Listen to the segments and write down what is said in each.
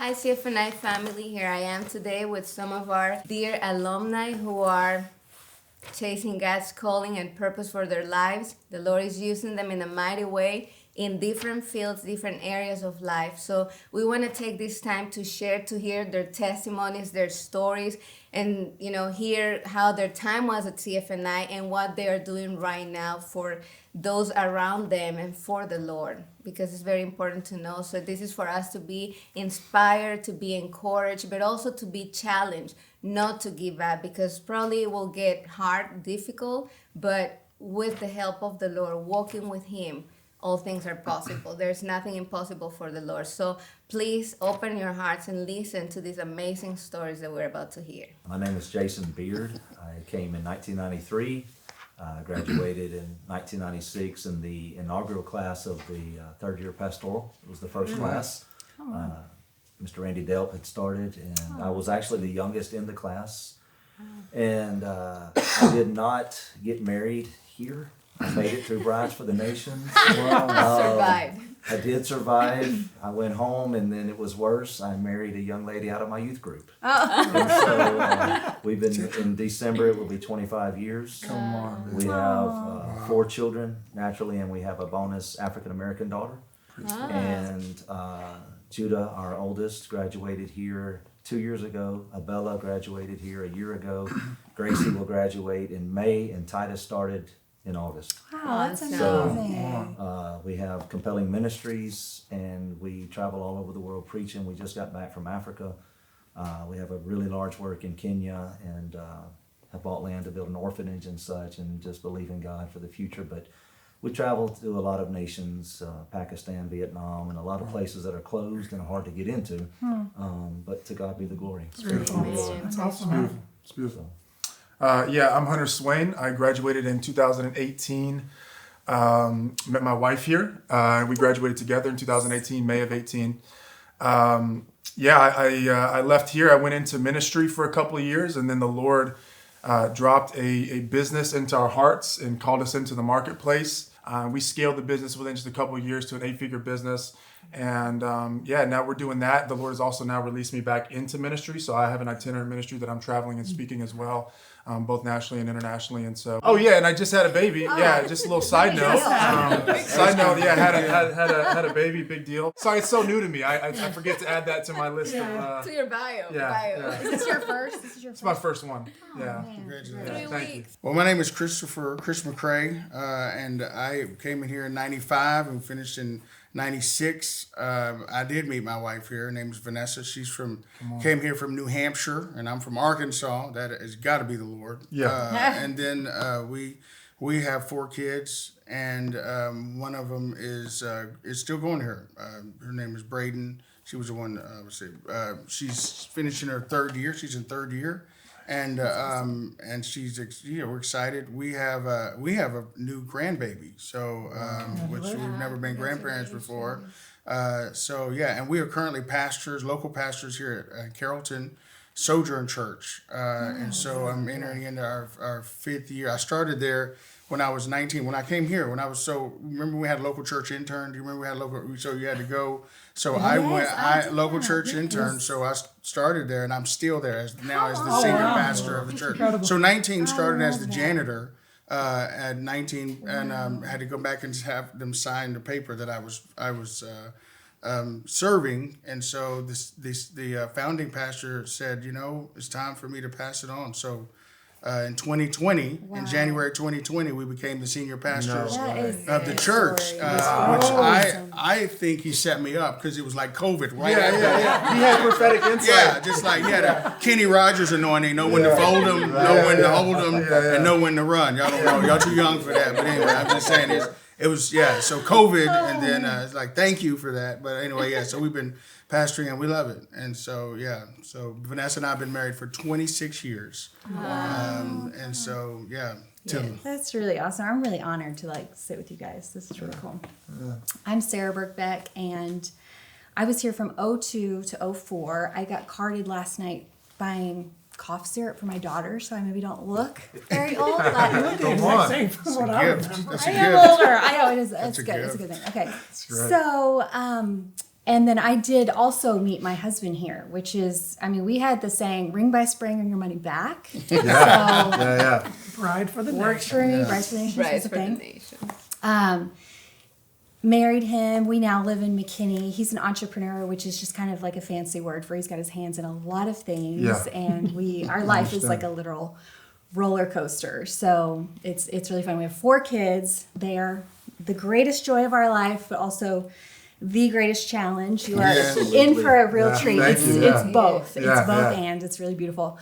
Hi, CFNI family. Here I am today with some of our dear alumni who are chasing God's calling and purpose for their lives. The Lord is using them in a mighty way in different fields, different areas of life. So we want to take this time to share, to hear their testimonies, their stories, and hear how their time was at CFNI and what they are doing right now for those around them and for the Lord, because it's very important to know. So this is for us to be inspired, to be encouraged, but also to be challenged, not to give up, because probably it will get hard, difficult, but with the help of the Lord, walking with Him, all things are possible. There's nothing impossible for the Lord. So please open your hearts and listen to these amazing stories that we're about to hear. My name is Jason Beard. I came in 1993, graduated in 1996 in the inaugural class of the third year pastoral. It was the first class. Mr. Randy Delp had started, and I was actually the youngest in the class. And I did not get married here. I made it through Brides for the Nations. Survived. I did survive. I went home, and then it was worse. I married a young lady out of my youth group. And so we've been, in December, it will be 25 years. Come on. We have 4 children, naturally, and we have a bonus African-American daughter. And Judah, our oldest, graduated here 2 years ago. Abella graduated here a year ago. Gracie will graduate in May, and Titus started in August. Wow, that's So amazing. we have compelling ministries, and we travel all over the world preaching. We just got back from Africa. We have a really large work in Kenya, and have bought land to build an orphanage and such, and just believe in God for the future. But we travel to a lot of nations, Pakistan, Vietnam, and a lot of places that are closed and hard to get into. But to God be the glory. It's beautiful. Amen. It's awesome. It's beautiful. I'm Hunter Swain. I graduated in 2018. Met my wife here. We graduated together in 2018, May of 18. I left here. I went into ministry for a couple of years, and then the Lord dropped a business into our hearts and called us into the marketplace. We scaled the business within just a couple of years to an 8-figure business. And now we're doing that. The Lord has also now released me back into ministry. So I have an itinerant ministry that I'm traveling and speaking as well, both nationally and internationally. And so, and I just had a baby. Yeah, just a little side note. Had a baby, big deal. Sorry, it's so new to me. I forget to add that to my list of. To your bio. Is this your first? It's my first one. Yeah. Congratulations. Thank you. Well, my name is Chris McCrae, and I came in here in 95 and finished in 96. I did meet my wife here. Her name's Vanessa. She's came here from New Hampshire, and I'm from Arkansas. That has got to be the Lord. Yeah. And then we have 4 kids, and one of them is still going here. Her name is Braden. She was the one. She's finishing her 3rd year. She's in 3rd year. And she's we're excited. We have a new grandbaby, so which we've never been grandparents before. And we are currently local pastors here at Carrollton Sojourn Church, and so I'm entering into our 5th year. I started there when I was 19. When I came here, remember we had a local church intern. Do you remember we had so you had to go. So local church intern. So I started there, and I'm still there as the senior pastor of the church. Incredible. So 19 started as the janitor at 19, and had to go back and have them sign the paper that I was serving. And so the founding pastor said, it's time for me to pass it on. So in 2020, in January 2020, we became the senior pastors of the church, which I think he set me up because it was like COVID, right? Yeah. He had prophetic insight. Yeah, just like he had a Kenny Rogers anointing, know when to fold them, know when to hold them, and know when to run. Y'all don't know. Y'all too young for that. But anyway, I'm just saying it was, so COVID, and then it's like, thank you for that. But anyway, so we've been pastoring, and we love it. And so, so Vanessa and I have been married for 26 years. Wow. And so, That's really awesome. I'm really honored to sit with you guys. This is really cool. I'm Sarah Burkbeck, and I was here from 02 to 04. I got carded last night buying cough syrup for my daughter, so I maybe don't look very old. But Come on. That's a gift. I am older. I know it is. It's good. It's a good thing. Okay. That's great. So And then I did also meet my husband here, which is, I mean, we had the saying, ring by spring or your money back. Yeah. Bride for the Works nation. for me, Bride for the Nation Right is a for the thing. nation. Married him. We now live in McKinney. He's an entrepreneur, which is just kind of like a fancy word for he's got his hands in a lot of things. Yeah. And our life is like a literal roller coaster. So it's really fun. We have 4 kids. They are the greatest joy of our life, but also the greatest challenge. You are in for a real treat. Thank It's you. it's both. Yeah, It's both yeah. and it's really beautiful.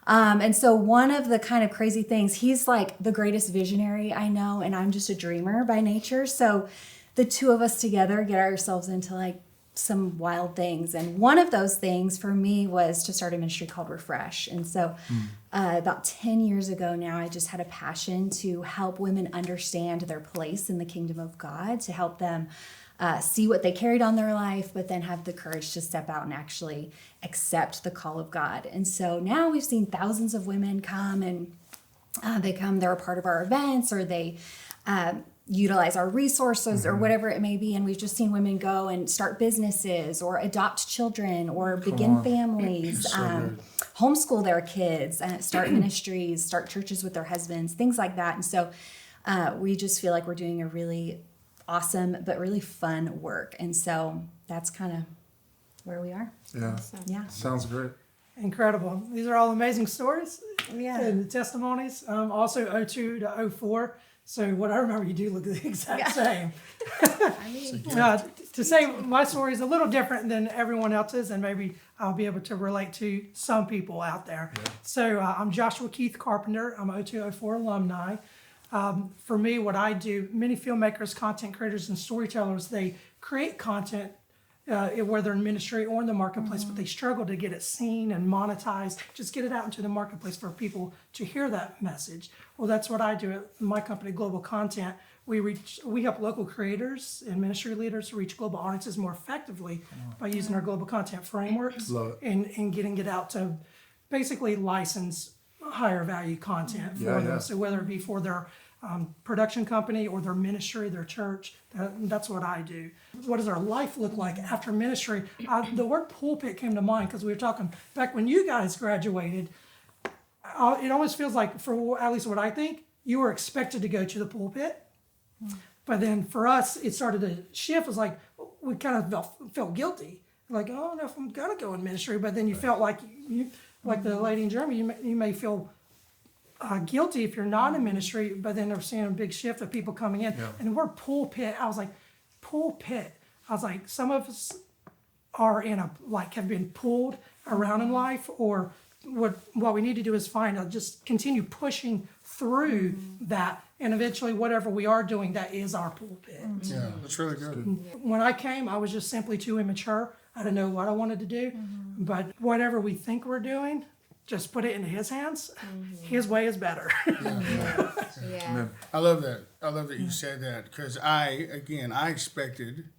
And so one of the kind of crazy things, he's like the greatest visionary I know, and I'm just a dreamer by nature. So the two of us together get ourselves into like some wild things. And one of those things for me was to start a ministry called Refresh. And so about 10 years ago now, I just had a passion to help women understand their place in the kingdom of God, to help them see what they carried on their life, but then have the courage to step out and actually accept the call of God. And so now we've seen thousands of women come, and they're a part of our events, or they utilize our resources or whatever it may be. And we've just seen women go and start businesses or adopt children or begin families, homeschool their kids, start ministries, start churches with their husbands, things like that. And so we just feel like we're doing a really awesome but really fun work. And so that's kind of where we are. Yeah. Yeah. Sounds great. Incredible. These are all amazing stories Yeah. and testimonies. Also 02 to 04. So what I remember, you do look the exact same. To say my story is a little different than everyone else's, and maybe I'll be able to relate to some people out there. Yeah. So I'm Joshua Keith Carpenter. I'm 0204 alumni. For me, what I do, many filmmakers, content creators, and storytellers, they create content, whether in ministry or in the marketplace, but they struggle to get it seen and monetized, just get it out into the marketplace for people to hear that message. Well, that's what I do at my company, Global Content. We help local creators and ministry leaders reach global audiences more effectively by using our global content frameworks and getting it out to basically license higher value content for them. So whether it be for their production company or their ministry, their church, that's what I do. What does our life look like after ministry? The word pulpit came to mind because we were talking back when you guys graduated. It almost feels like, for at least what I think, you were expected to go to the pulpit. But then for us, it started to shift. It was like we kind of felt guilty. Like, oh, I don't know if I'm going to go in ministry. But then you felt like like the lady in Germany, you may feel guilty if you're not in ministry, but then they're seeing a big shift of people coming in. And the word pulpit, I was like, pulpit. I was like, some of us are have been pulled around in life, or what we need to do is just continue pushing through that, and eventually whatever we are doing, that is our pulpit. Yeah, that's really good. When I came, I was just simply too immature. I didn't know what I wanted to do, but whatever we think we're doing, just put it into his hands. His way is better. Yeah. I love that. I love that you said that, because I expected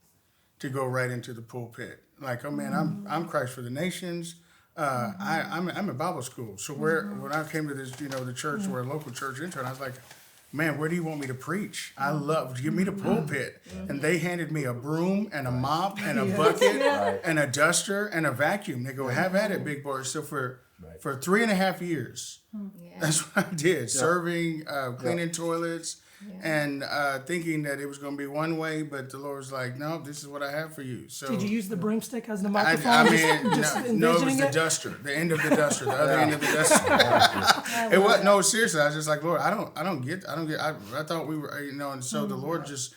to go right into the pulpit. Like, oh man, I'm Christ for the Nations. I'm in Bible school. So when I came to this, the church, where a local church intern, I was like, man, where do you want me to preach? I love, give me the pulpit. And they handed me a broom and a mop and a bucket and a duster and a vacuum. They go, have at it, big boy. So for 3.5 years, that's what I did, serving, cleaning toilets, and thinking that it was going to be one way, but the Lord was like, no, this is what I have for you. So Did you use the broomstick as the microphone? I mean, just no, it was the envisioning duster, the end of the duster, the other end of the duster. It was, no, seriously, I was just like, Lord, I don't get, I thought we were, and so the Lord just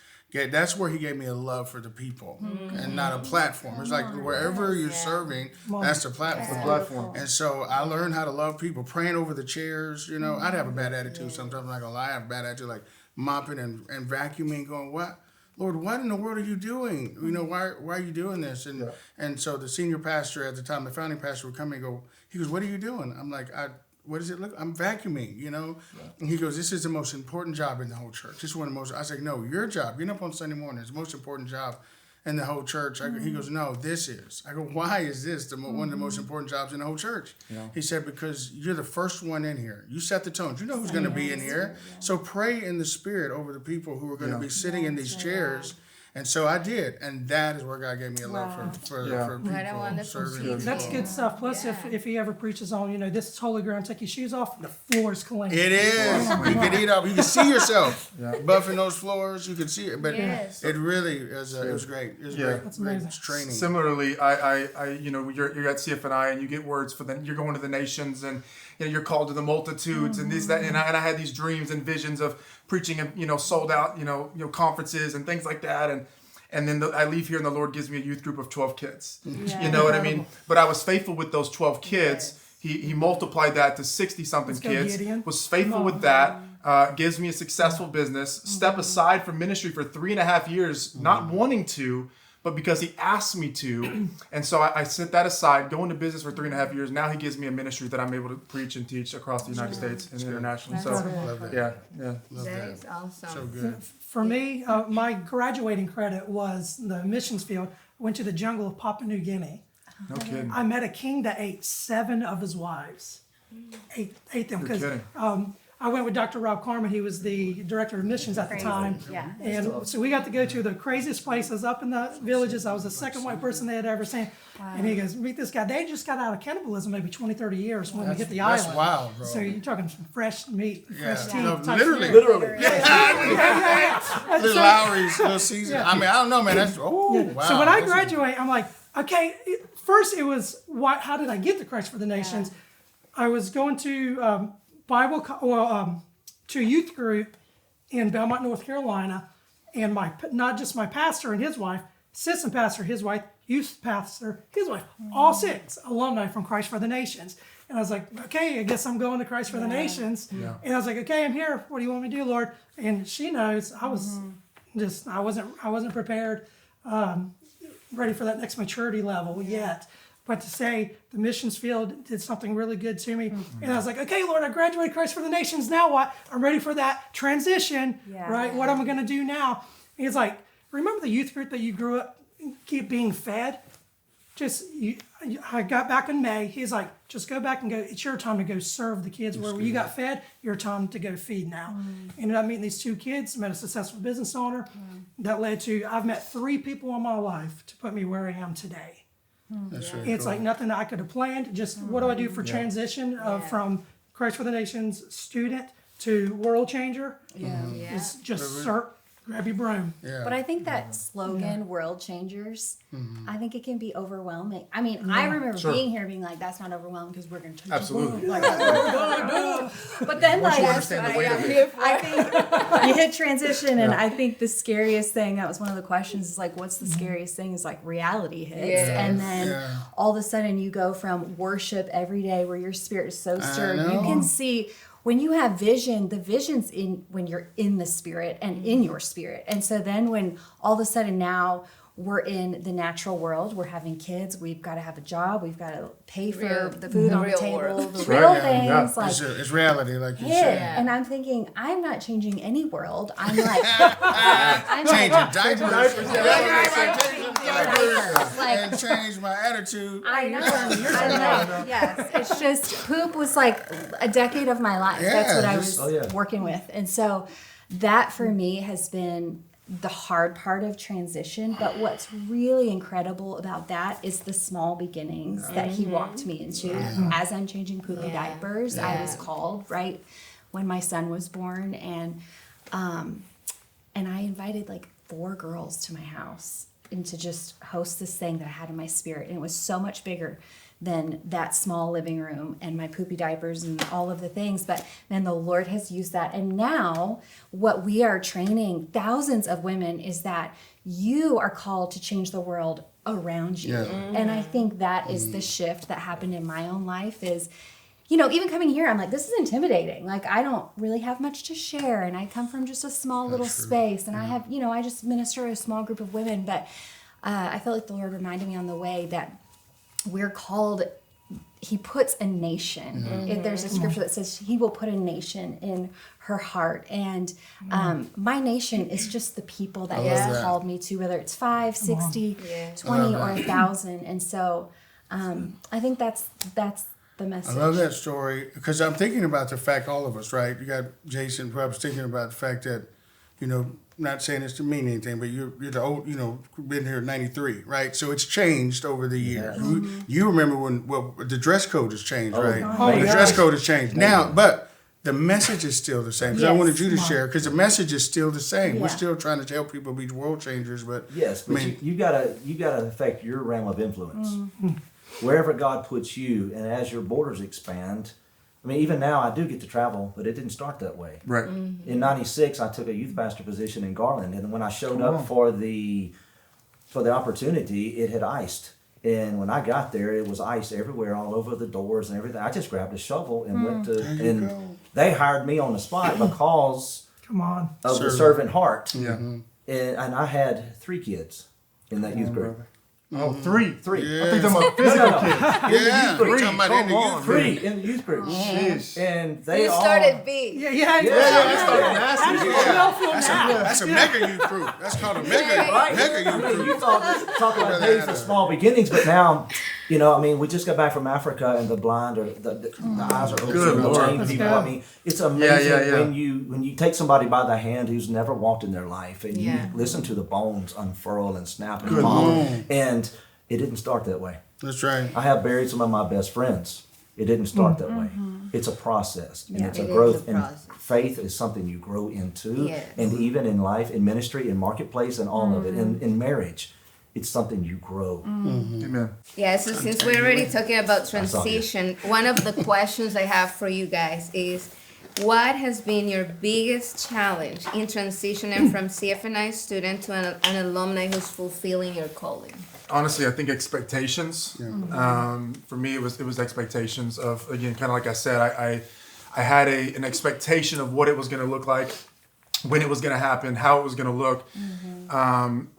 that's where he gave me a love for the people and not a platform. It's like wherever you're serving, that's the platform. And so I learned how to love people, praying over the chairs. I'd have a bad attitude sometimes. I'm not gonna lie, I have a bad attitude, like mopping and vacuuming, going, what? Lord, what in the world are you doing? Why are you doing this? And so the senior pastor at the time, the founding pastor, would come and go, he goes, what are you doing? I'm like, what does it look? I'm vacuuming, And he goes, this is the most important job in the whole church. This is one of the most, I said, no, your job, getting up on Sunday morning is the most important job in the whole church. He goes, no, this is. I go, why is this one of the most important jobs in the whole church? Yeah. He said, because you're the first one in here. You set the tone. You know who's going to be in here. So pray in the spirit over the people who are going to be sitting in these chairs. And so I did, and that is where God gave me a love for people. What a wonderful serving. teaching. That's good stuff. Plus, if he ever preaches on, this is holy ground, take your shoes off, the floor is clean. It is. You can eat up. You can see yourself buffing those floors. You can see it, but it really is. It was great. It was great. That's amazing. Great training. Similarly, you're at CF&I and you get words for you're going to the nations and you're called to the multitudes and this, that, and I had these dreams and visions of preaching and sold out conferences and things like that, and then I leave here and the Lord gives me a youth group of 12 kids. You know what I mean? But I was faithful with those 12 kids. He multiplied that to 60 something kids. Gideon. Was faithful with that. Gives me a successful business. Step aside from ministry for 3.5 years, not wanting to, but because he asked me to. And so I set that aside, go into business for 3.5 years. Now he gives me a ministry that I'm able to preach and teach across the United States and internationally. So, Love that. yeah. That is awesome. So good. For me, my graduating credit was the missions field. I went to the jungle of Papua New Guinea. No kidding. I met a king that ate 7 of his wives. Ate them because I went with Dr. Rob Carmen. He was the director of missions at the time. Yeah. And so we got to go to the craziest places up in the villages. I was the second white person they had ever seen. Wow. And he goes, meet this guy. They just got out of cannibalism maybe 20, 30 years when we hit the island. That's wild, bro. So you're talking some fresh meat, fresh teeth. No, type literally. shit. Little Lowry's, little Caesar. I mean, I don't know, man. That's wow. So when I graduate, I'm like, okay. First, it was how did I get to Christ for the Nations? I was going to to a youth group in Belmont, North Carolina, and not just my pastor and his wife, assistant pastor, his wife, youth pastor, his wife, all 6 alumni from Christ for the Nations. And I was like, okay, I guess I'm going to Christ for the Nations. Yeah. And I was like, okay, I'm here. What do you want me to do, Lord? And she knows I was I wasn't prepared, ready for that next maturity level yet. But to say the missions field did something really good to me. And I was like, okay, Lord, I graduated Christ for the Nations. Now what? I'm ready for that transition, right? What am I going to do now? And he's like, remember the youth group that you grew up, keep being fed? I got back in May. He's like, just go back and go. It's your time to go serve the kids where you got fed. Your time to go feed now. Ended up meeting these 2 kids. Met a successful business owner. That led to I've met 3 people in my life to put me where I am today. That's really It's like nothing that I could have planned. Just what do I do for transition from Christ for the Nations student to world changer? It's just grab your broom. But I think that slogan, world changers, I think it can be overwhelming. I mean, I remember being here being like, that's not overwhelming because we're going to change the world. Like, what are we going to do? But then, like, you understand the weight of it. I think you hit transition, and I think the scariest thing, that was one of the questions, is like, what's the scariest thing? Is like reality hits. And then all of a sudden you go from worship every day where your spirit is so stirred. You can see when you have vision, the vision's in when you're in the spirit and in your spirit. And so then when all of a sudden now we're in the natural world, we're having kids, we've got to have a job, we've got to pay for the food on the table, the real things. Like, it's reality, like you said. And I'm thinking, I'm not changing any world. I'm like, I'm Changing diapers. Like, And change my attitude. I know. I know. Yes. It's just poop was like a decade of my life. That's what I was working with. And so that for me has been the hard part of transition. But what's really incredible about that is the small beginnings that he walked me into. As I'm changing poopy diapers, I was called right when my son was born, and I invited like 4 girls to my house and to just host this thing that I had in my spirit. And it was so much bigger than that small living room and my poopy diapers and all of the things. But then the Lord has used that. And now what we are training thousands of women is that you are called to change the world around you. And I think that is the shift that happened in my own life is, you know, even coming here, I'm like, this is intimidating. Like, I don't really have much to share. And I come from just a small little space. And I have, you know, I just minister to a small group of women. But I felt like the Lord reminded me on the way that we're called, he puts a nation. There's a scripture that says he will put a nation in her heart. And my nation is just the people that he's called me to, whether it's 5, 60, 20, or 1,000. And so I think that's the message. I love that story because I'm thinking about the fact, all of us, right? You got Jason perhaps thinking about the fact that not saying this to mean anything, but you're the old, been here 93, right? So it's changed over the years. You remember when, the dress code has changed, right? The dress code has changed. Now, but the message is still the same. Because I wanted you to share, because the message is still the same. We're still trying to help people be world changers, but you gotta affect your realm of influence. Wherever God puts you, and as your borders expand. I mean, even now I do get to travel, but it didn't start that way. Right. In '96, I took a youth pastor position in Garland, and when I showed up for the opportunity, it had iced. And when I got there, it was ice everywhere, all over the doors and everything. I just grabbed a shovel and went to, and they hired me on the spot because of the servant heart. Yeah. And I had 3 kids in that youth group. Oh, 3. Yeah. I think I'm a physical kid. Yeah, we're talking about in the youth group. 3 in the youth group. Jeez. And they You all started big. That's a mega youth group. That's called a mega youth group. You talk about days of small beginnings, but now, we just got back from Africa, and the blind or the eyes are open. Good The Lord. lame people. I mean, it's amazing when you take somebody by the hand who's never walked in their life, and you listen to the bones unfurl and snap and pop, and it didn't start that way. That's right. I have buried some of my best friends. It didn't start that way. It's a process, and it's a It is growth. a And process. faith is something you grow into, Yes. and even in life, in ministry, in marketplace, and all of it. In marriage, it's something you grow. Amen. Yeah, so since we're already talking about saw you. transition, one of the questions I have for you guys is, what has been your biggest challenge in transitioning from CFNI student to an alumni who's fulfilling your calling? Honestly, I think expectations. For me, it was expectations of, again, kind of like I said, I had an expectation of what it was going to look like, when it was going to happen, how it was going to look,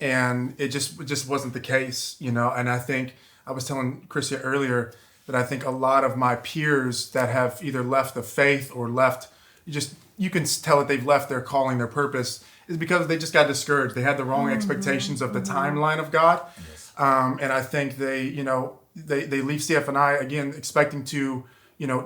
and it just wasn't the case, And I think I was telling Chrissy earlier that I think a lot of my peers that have either left the faith or left, you can tell that they've left their calling, their purpose, is because they just got discouraged. They had the wrong expectations of the timeline of God. And I think they leave CFNI again expecting to,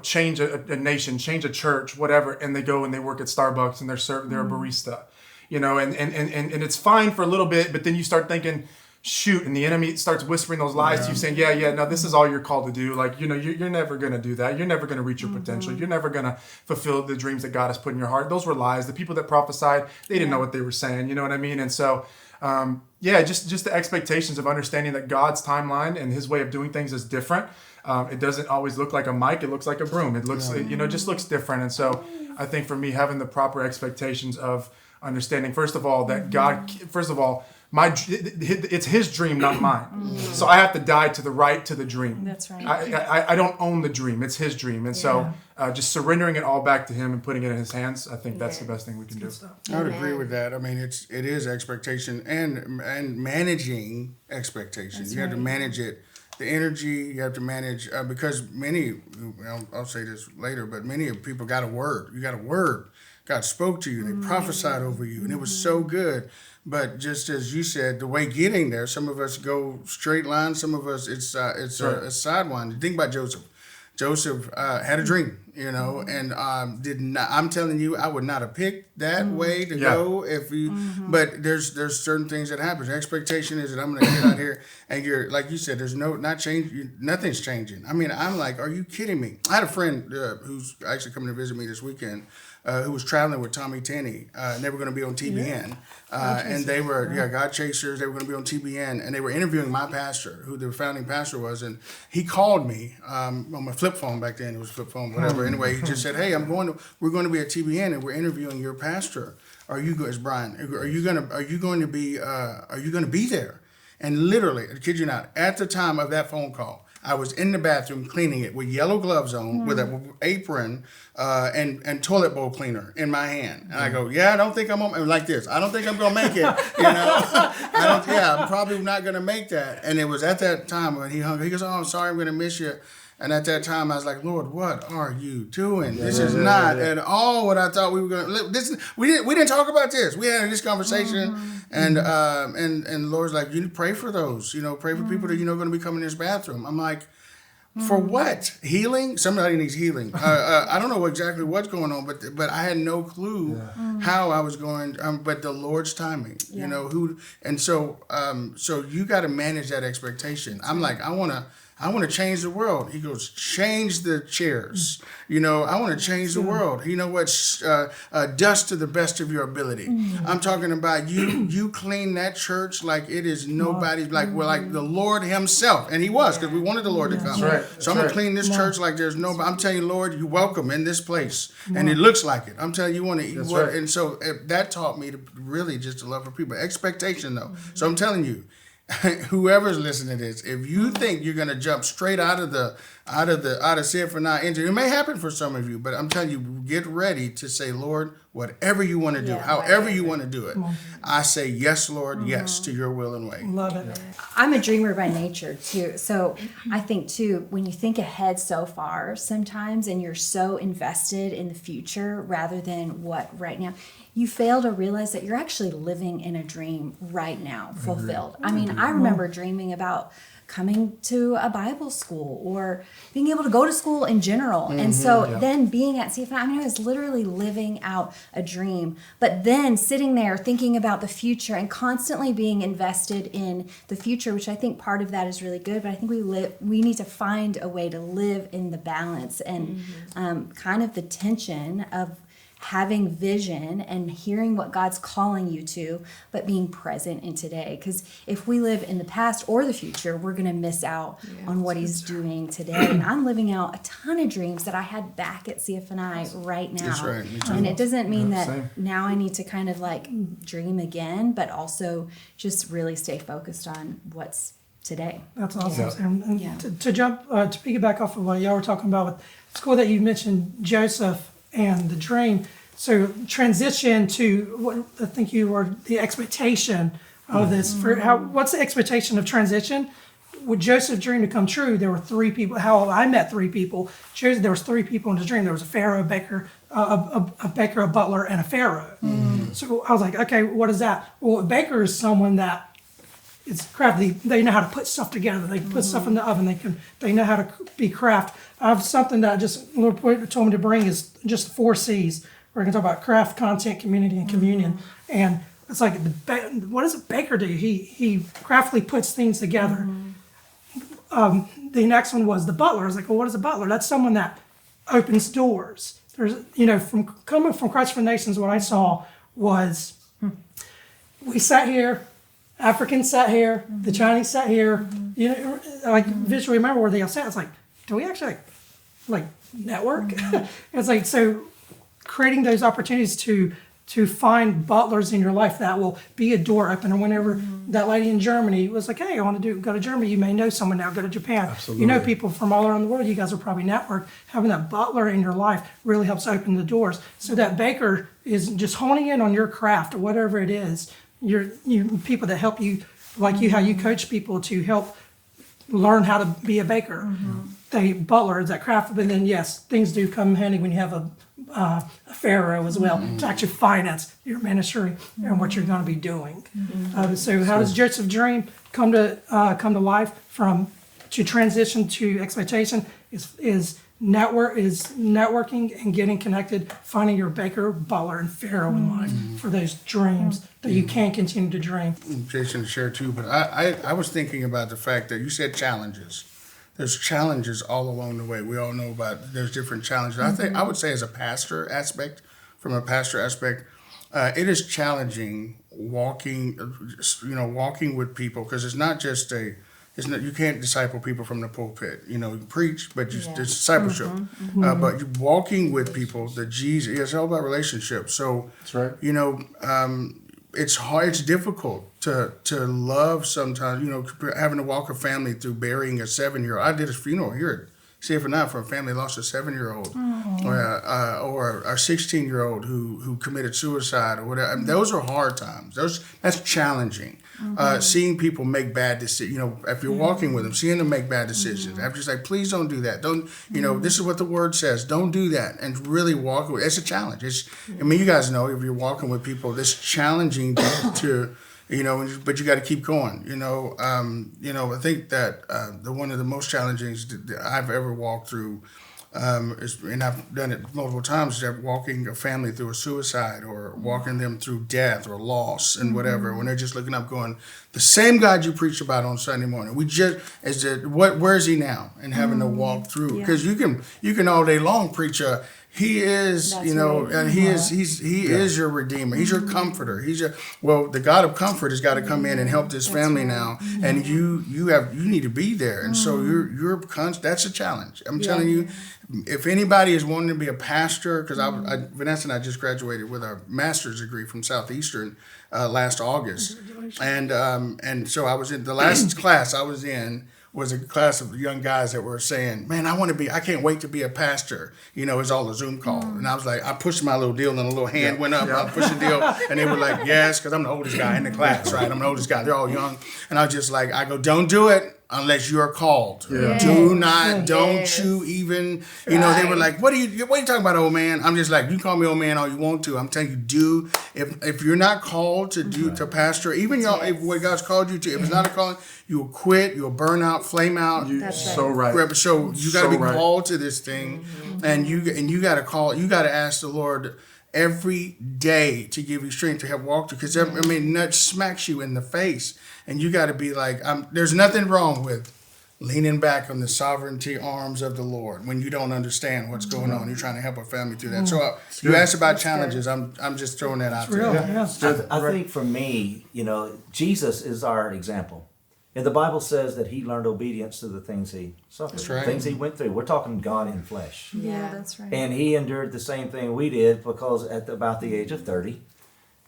change a nation, change a church, whatever, and they go and they work at Starbucks and they're a barista, and it's fine for a little bit, but then you start thinking, shoot, and the enemy starts whispering those lies to you, saying, no, this is all you're called to do. Like, you're never going to do that. You're never going to reach your potential. You're never going to fulfill the dreams that God has put in your heart. Those were lies. The people that prophesied, they didn't know what they were saying. You know what I mean? And so, just the expectations of understanding that God's timeline and his way of doing things is different. It doesn't always look like a mic. It looks like a broom. It looks, just looks different. And so I think for me, having the proper expectations of understanding, first of all, that God, it's his dream, not mine. So I have to die to the dream. That's right. I don't own the dream. It's his dream. And so just surrendering it all back to him and putting it in his hands, I think that's the best thing we can do. I would agree with that. I mean, it is expectation and managing expectation. You have to manage it. The energy you have to manage, because I'll say this later, but many people got a word. You got a word. God spoke to you. They prophesied over you, and it was so good. But just as you said, the way getting there, some of us go straight line. Some of us, it's a sidewind. Think about Joseph. Joseph had a dream, and did not. I'm telling you, I would not have picked that way to go if you. But there's certain things that happen. The expectation is that I'm going to get out here, and you're like you said. There's not change. Nothing's changing. I mean, I'm like, are you kidding me? I had a friend who's actually coming to visit me this weekend. Who was traveling with Tommy Tenney, and they were going to be on TBN, and they were God Chasers. They were going to be on TBN, and they were interviewing my pastor, who the founding pastor was, and he called me on my flip phone back then. It was flip phone, whatever. Anyway, he just said, "Hey, we're going to be at TBN, and we're interviewing your pastor. Are you guys, Brian? Are you going to be there?" And literally, I kid you not, at the time of that phone call, I was in the bathroom cleaning it with yellow gloves on, with an apron and toilet bowl cleaner in my hand. And I go, I don't think I'm like this. I don't think I'm gonna make it. I'm probably not gonna make that. And it was at that time when he hung. He goes, "Oh, I'm sorry, I'm gonna miss you." And at that time, I was like, "Lord, what are you doing? This is not at all what I thought we were gonna. We didn't talk about this. We had this conversation, and the Lord's like, you need to pray for those. Pray for people that going to be coming in this bathroom." I'm like, For what? Healing? Somebody needs healing. I don't know exactly what's going on, but I had no clue how I was going. But the Lord's timing, you know and so you got to manage that expectation. I'm like, I want to change the world. He goes, change the chairs. I want to change the world. You know what? Dust to the best of your ability. I'm talking about you clean that church like it is nobody's, like the Lord himself. And he was, because we wanted the Lord to come. So I'm going to clean this church like there's nobody. I'm telling you, Lord, you're welcome in this place. And it looks like it. I'm telling you, you want to eat what? And so that taught me to really just to love for people. Expectation, though. So I'm telling you, whoever's listening to this, if you think you're gonna jump straight out of Sid for now into, it may happen for some of you, but I'm telling you, get ready to say, Lord, whatever you want to do, however you want to do it, I say yes, Lord, yes to your will and way. Love it. I'm a dreamer by nature too. So I think too, when you think ahead so far sometimes and you're so invested in the future rather than what right now, you fail to realize that you're actually living in a dream right now, fulfilled. I mean, I remember dreaming about coming to a Bible school or being able to go to school in general. And so then being at CFNI, I mean, I was literally living out a dream, but then sitting there thinking about the future and constantly being invested in the future, which I think part of that is really good, but I think we need to find a way to live in the balance and kind of the tension of having vision and hearing what God's calling you to, but being present in today. Because if we live in the past or the future, we're going to miss out on what he's doing today. And I'm living out a ton of dreams that I had back at CFNI right now. That's right. Me too. And it doesn't mean that same. now I need to kind of like dream again, but also just really stay focused on what's today. That's awesome. And to piggyback off of what y'all were talking about, with it's cool that you mentioned Joseph and the dream. So transition to what I think you were the expectation of this. What's the expectation of transition? With Joseph's dream to come true, there were three people. How I met three people. There was three people in his dream. There was a pharaoh, a baker, a butler, and a pharaoh. So I was like, okay, what is that? Well, a baker is someone that is crafty. They know how to put stuff together. They put stuff in the oven. They know how to be craft. I have something that just Lord told me to bring is just 4 C's. We're going to talk about craft, content, community, and communion. And it's like, what does a baker do? He craftily puts things together. The next one was the butler. I was like, well, what is a butler? That's someone that opens doors. There's, coming from Christ for Nations, what I saw was we sat here, Africans sat here, the Chinese sat here. Like visually remember where they all sat. It's like, do we actually like network? It's like, so creating those opportunities to find butlers in your life that will be a door opener. Whenever that lady in Germany was like, hey, I want to go to Germany. You may know someone now, go to Japan. Absolutely. You know people from all around the world. You guys are probably networked. Having that butler in your life really helps open the doors. So that baker is just honing in on your craft or whatever it is. You people that help you, like you, how you coach people to help learn how to be a baker. The butler is that craft, but then yes, things do come handy when you have a pharaoh as well to actually finance your ministry and what you're going to be doing. So how does Joseph's dream come to life to transition to expectation? Is networking and getting connected, finding your baker, butler, and pharaoh in life for those dreams that you can continue to dream. Jason to share too, but I was thinking about the fact that you said challenges. There's challenges all along the way. We all know there's different challenges. I would say as a pastor aspect, it is challenging walking with people, because it's not just you can't disciple people from the pulpit. You preach, but it's discipleship. But you're walking with people, it's all about relationships. So That's right. It's hard. It's difficult to love sometimes. Having to walk a family through burying a 7-year-old. I did a funeral here at CFNI for a family that lost a 7-year-old, or a 16-year-old who committed suicide or whatever. I mean, those are hard times. That's challenging. Seeing people make bad decisions. If you're walking with them, seeing them make bad decisions. After you say, please don't do that. Don't. This is what the word says. Don't do that. And really walk with. It's a challenge. You guys know, if you're walking with people, it's challenging to but you got to keep going. I think that one of the most challenging that I've ever walked through, and I've done it multiple times, is walking a family through a suicide or walking them through death or loss and whatever, when they're just looking up going, the same God you preach about on Sunday morning, where is he now? And having to walk through, because you can all day long preach he is, That's and right. he is your redeemer. He's your comforter. The God of comfort has got to come in and help this family now. And you need to be there. And so that's a challenge. I'm telling you, if anybody is wanting to be a pastor, because Vanessa and I just graduated with our master's degree from Southeastern last August. And so I was in the last class I was in was a class of young guys that were saying, man, I can't wait to be a pastor. It's all a Zoom call. And I was like, I pushed my little deal and a little hand went up. I pushed the deal and they were like, yes, because I'm the oldest guy in the class, right? I'm the oldest guy. They're all young. And I was just like, don't do it unless you are called. Yeah. Don't you even, they were like, what are you talking about, old man? I'm just like, you call me old man all you want to. I'm telling you, if you're not called to pastor, even if what God's called you to, if it's not a calling, you'll quit, you'll burn out, flame out. So right. So you got to be called to this thing, and you got to ask the Lord every day to give you strength to help walk through, because nut smacks you in the face, and you got to be like, there's nothing wrong with leaning back on the sovereignty arms of the Lord when you don't understand what's going on. You're trying to help a family through that. So you asked about challenges. I'm just throwing that out there. I think for me, Jesus is our example. And the Bible says that he learned obedience to the things he suffered, That's right. things he went through. We're talking God in flesh. Yeah, that's right. And he endured the same thing we did, because at about the age of 30,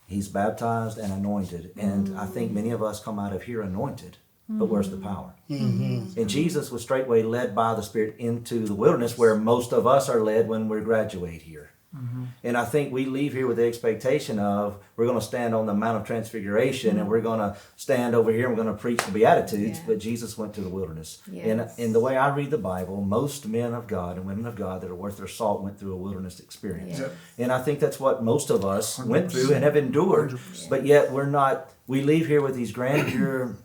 he's baptized and anointed. And I think many of us come out of here anointed, but where's the power? And Jesus was straightway led by the Spirit into the wilderness, where most of us are led when we graduate here. And I think we leave here with the expectation of we're going to stand on the Mount of Transfiguration and we're going to stand over here and we're going to preach the Beatitudes, but Jesus went to the wilderness. And in the way I read the Bible, most men of God and women of God that are worth their salt went through a wilderness experience. And I think that's what most of us went through and have endured, but yet we leave here with these grandeur,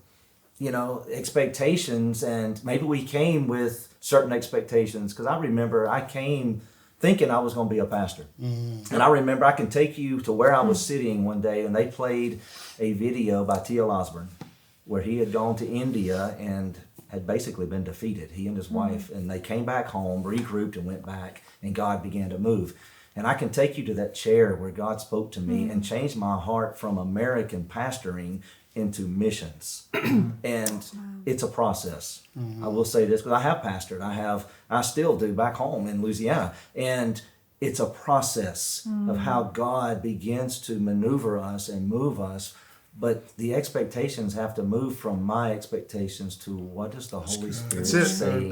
expectations, and maybe we came with certain expectations, because I remember I came thinking I was going to be a pastor. And I remember I can take you to where I was sitting one day, and they played a video by T.L. Osborne where he had gone to India and had basically been defeated, he and his wife, and they came back home, regrouped, and went back, and God began to move. And I can take you to that chair where God spoke to me and changed my heart from American pastoring into missions. And it's a process. I will say this, because I have pastored. I still do back home in Louisiana. And it's a process of how God begins to maneuver us and move us. But the expectations have to move from my expectations to what does the Holy Spirit say today.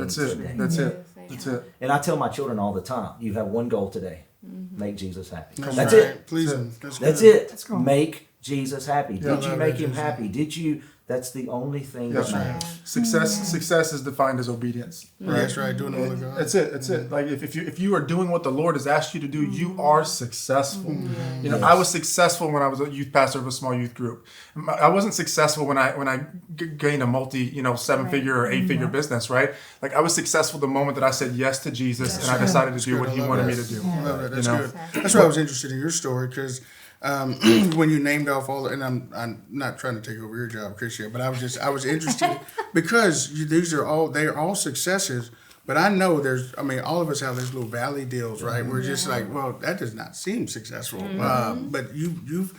That's it. And I tell my children all the time, you have one goal today. Make Jesus happy. That's That's right. it. Please him. That's it. Make Jesus happy. Did you make him happy? That's the only thing that matters. Success is defined as obedience. Right? That's right. Doing the will of God. That's it. Like if you are doing what the Lord has asked you to do, you are successful. I was successful when I was a youth pastor of a small youth group. I wasn't successful when I gained a multi, 7-figure or 8-figure business, right? Like I was successful the moment that I said yes to Jesus and I decided to do what he wanted me to do. I love that. That's good. That's why I was interested in your story, because when you named off all, and I'm not trying to take over your job, Chris, yet, but I was interested because they're all successes. But I know all of us have these little valley deals, right? We're just like, well, that does not seem successful. But you've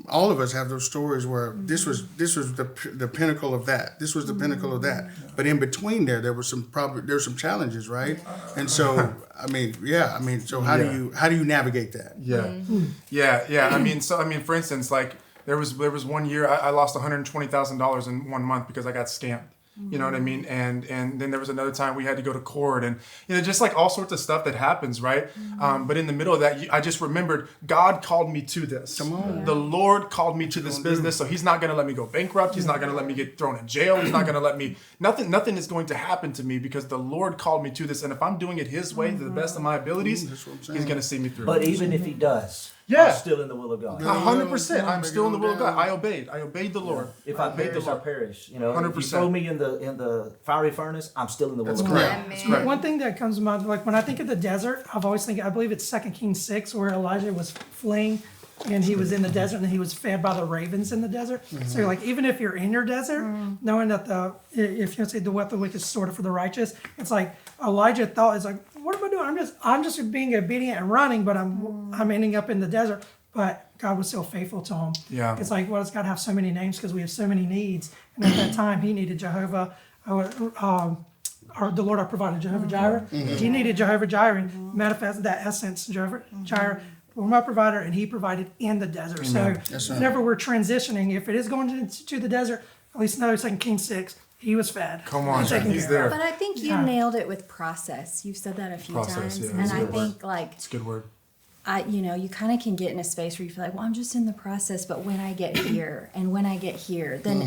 all of us have those stories where this was the pinnacle of that. This was the pinnacle of that. But in between there were some challenges, right? And so so how do you navigate that? Yeah. For instance, like there was one year I lost $120,000 in 1 month because I got scammed. You know what I mean? And then there was another time we had to go to court, and just like all sorts of stuff that happens, right? But in the middle of that, I just remembered God called me to this. Come on. The Lord called me to this business, so he's not going to let me go bankrupt. He's not going to let me get thrown in jail. He's not going to let me, nothing is going to happen to me because the Lord called me to this. And if I'm doing it his way to the best of my abilities, he's going to see me through. But even if he does, Yeah. I'm still in the will of God. 100%. I'm Break it still in the on will of God. down. I obeyed the Lord. If I obeyed perish, I perish. You know, if you 100%. throw me in the fiery furnace, I'm still in the will That's of correct. God. That's Amen. correct. One thing that comes to mind, like when I think of the desert, I've always think, I believe it's 2 Kings 6, where Elijah was fleeing and he was in the desert and he was fed by the ravens in the desert. So like, even if you're in your desert, knowing that if you say the weapon of the wicked is sorted for the righteous, it's like Elijah thought, it's like, what am I doing? I'm just being obedient and running, but I'm ending up in the desert. But God was still faithful to him. Yeah. It's like, well, it's got to have so many names because we have so many needs. And at that time, he needed Jehovah, the Lord our provider, Jehovah Jireh. He needed Jehovah Jireh, manifest that essence, Jehovah Jireh, for my provider, and he provided in the desert. So whenever we're transitioning, if it is going to the desert, at least know 2 Kings 6, he was fed. Come on, and taken he's care of. there. But I think you Yeah. nailed it with process. You've said that a few Process, times. yeah, And that's a I good word. think like It's a good word. you kind of can get in a space where you feel like, well, I'm just in the process, but when I get here and when I get here, then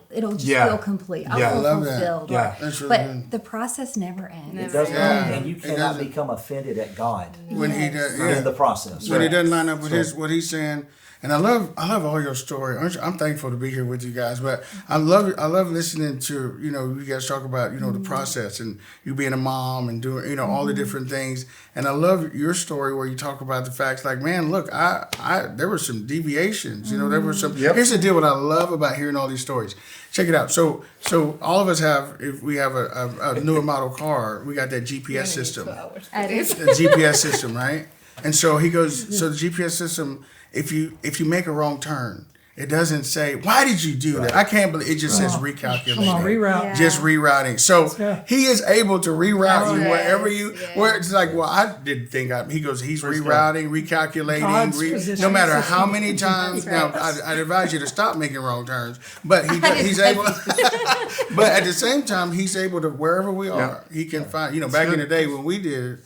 it'll just Yeah. feel complete. I'll Yeah. feel I love that. fulfilled. Yeah. That's really But good. the process never ends. It doesn't, Yeah. and you It cannot doesn't. become offended at God When he does, in the process. when it doesn't line up with what he's saying. And I love all your story. I'm thankful to be here with you guys, but I love listening to you guys talk about the process and you being a mom and doing all the different things. And I love your story where you talk about the facts like, man, look, I there were some deviations. There were some. Yep. Here's the deal. What I love about hearing all these stories. Check it out. So all of us if we have a newer model car, we got that GPS system. It is. The GPS system, right? And so he goes, so the GPS system, if you make a wrong turn, it doesn't say, why did you do that? I can't believe it just says recalculating. Come on, reroute. Yeah. Just rerouting. So Yeah. he is able to reroute you Yes, wherever where it's like, yes. well, I didn't think he goes, he's Praise rerouting, recalculating, God's no positioning matter system. how many times. Now, I'd advise you to stop making wrong turns, but he's able, but at the same time, he's able to, wherever we are, he can find, back in the day when we did,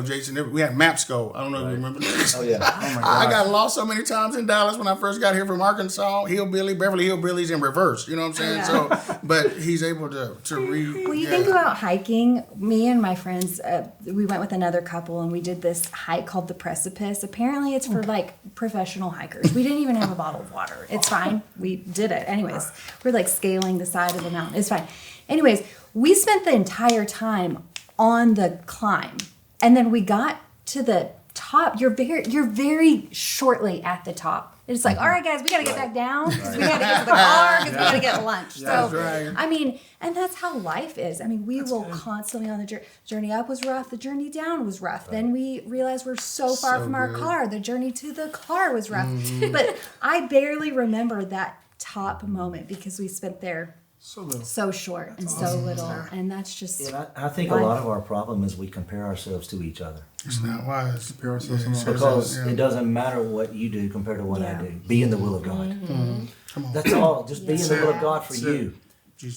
Jason, we had Maps Go. I don't know if you remember this. Oh yeah. Oh my I God. got lost so many times in Dallas when I first got here from Arkansas, Beverly Hillbillies in reverse. You know what I'm saying? So, but he's able to read. Well, you think about hiking. Me and my friends, we went with another couple and we did this hike called the Precipice. Apparently, it's for like professional hikers. We didn't even have a bottle of water. It's fine. We did it. Anyways, we're like scaling the side of the mountain. It's fine. Anyways, we spent the entire time on the climb. And then we got to the top. You're very shortly at the top. It's like, all right, guys, we got to get back down because we got to get to the car because we got to get lunch. That's So, right. I mean, and that's how life is. I mean, we will constantly on the journey up was rough. The journey down was rough. Then we realized we're so far from our car. The journey to the car was rough. But I barely remember that top moment because we spent there So little. so short and so little. And that's just And I think a lot of our problem is we compare ourselves to each other. It's not wise. Compare ourselves to one Because Yeah. it doesn't matter what you do compared to what I Yeah. do. Be in the will of God. Come on. That's all. Just be in the will of God for That's you.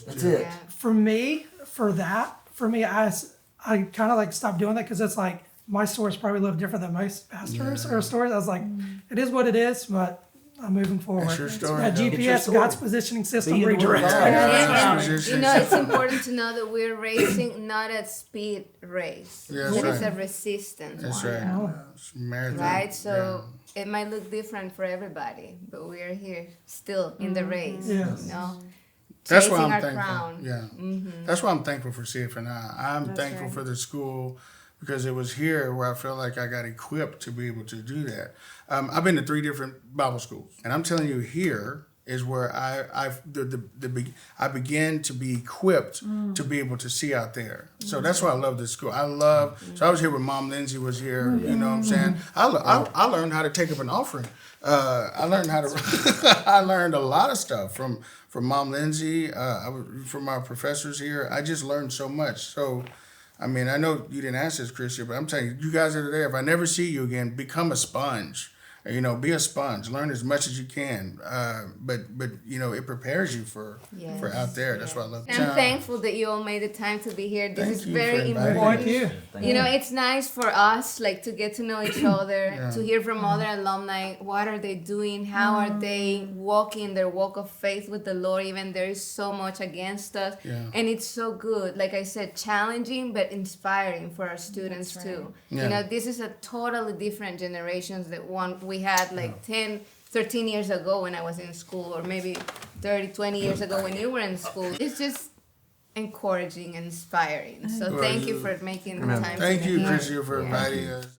That's it. For me, I kind of like stopped doing that because it's like my story is probably a little different than most pastors or stories. I was like, it is what it is, but I'm moving forward. It's your story. That It's your GPS, story. God's positioning system, Be in the will of redirect. God. And it's important to know that we're racing not a speed race. Yeah, that's It is right. a resistance That's one. right. It's a marathon. Right? So it might look different for everybody, but we are here still in the race. Yes. You know? That's why Chasing I'm our thankful. crown. Yeah, that's why I'm thankful for CFNI. I'm thankful right. for the school because it was here where I felt like I got equipped to be able to do that. I've been to 3 different Bible schools, and I'm telling you, here is where I began to be equipped to be able to see out there. So that's why I love this school. So I was here when Mom Lindsay was here. You know what I'm saying? I learned how to take up an offering. I learned how to. I learned a lot of stuff from Mom Lindsay. From our professors here. I just learned so much. So, I mean, I know you didn't ask this, Christian, but I'm telling you, you guys that are there. If I never see you again, become a sponge. Be a sponge. Learn as much as you can. But it prepares you for out there. That's why I love. And I'm thankful that you all made the time to be here. This Thank is you for very inviting me. important. Thank you. You know, it's nice for us like to get to know each other, to hear from other alumni. What are they doing? How are they walking their walk of faith with the Lord? Even there is so much against us, and it's so good. Like I said, challenging but inspiring for our students too. Yeah. You know, this is a totally different generations that one we we had like 10, 13 years ago when I was in school, or maybe 30, 20 years ago when you were in school. It's just encouraging and inspiring. So thank you for making the time. Thank you, today. Chrissy, for inviting us.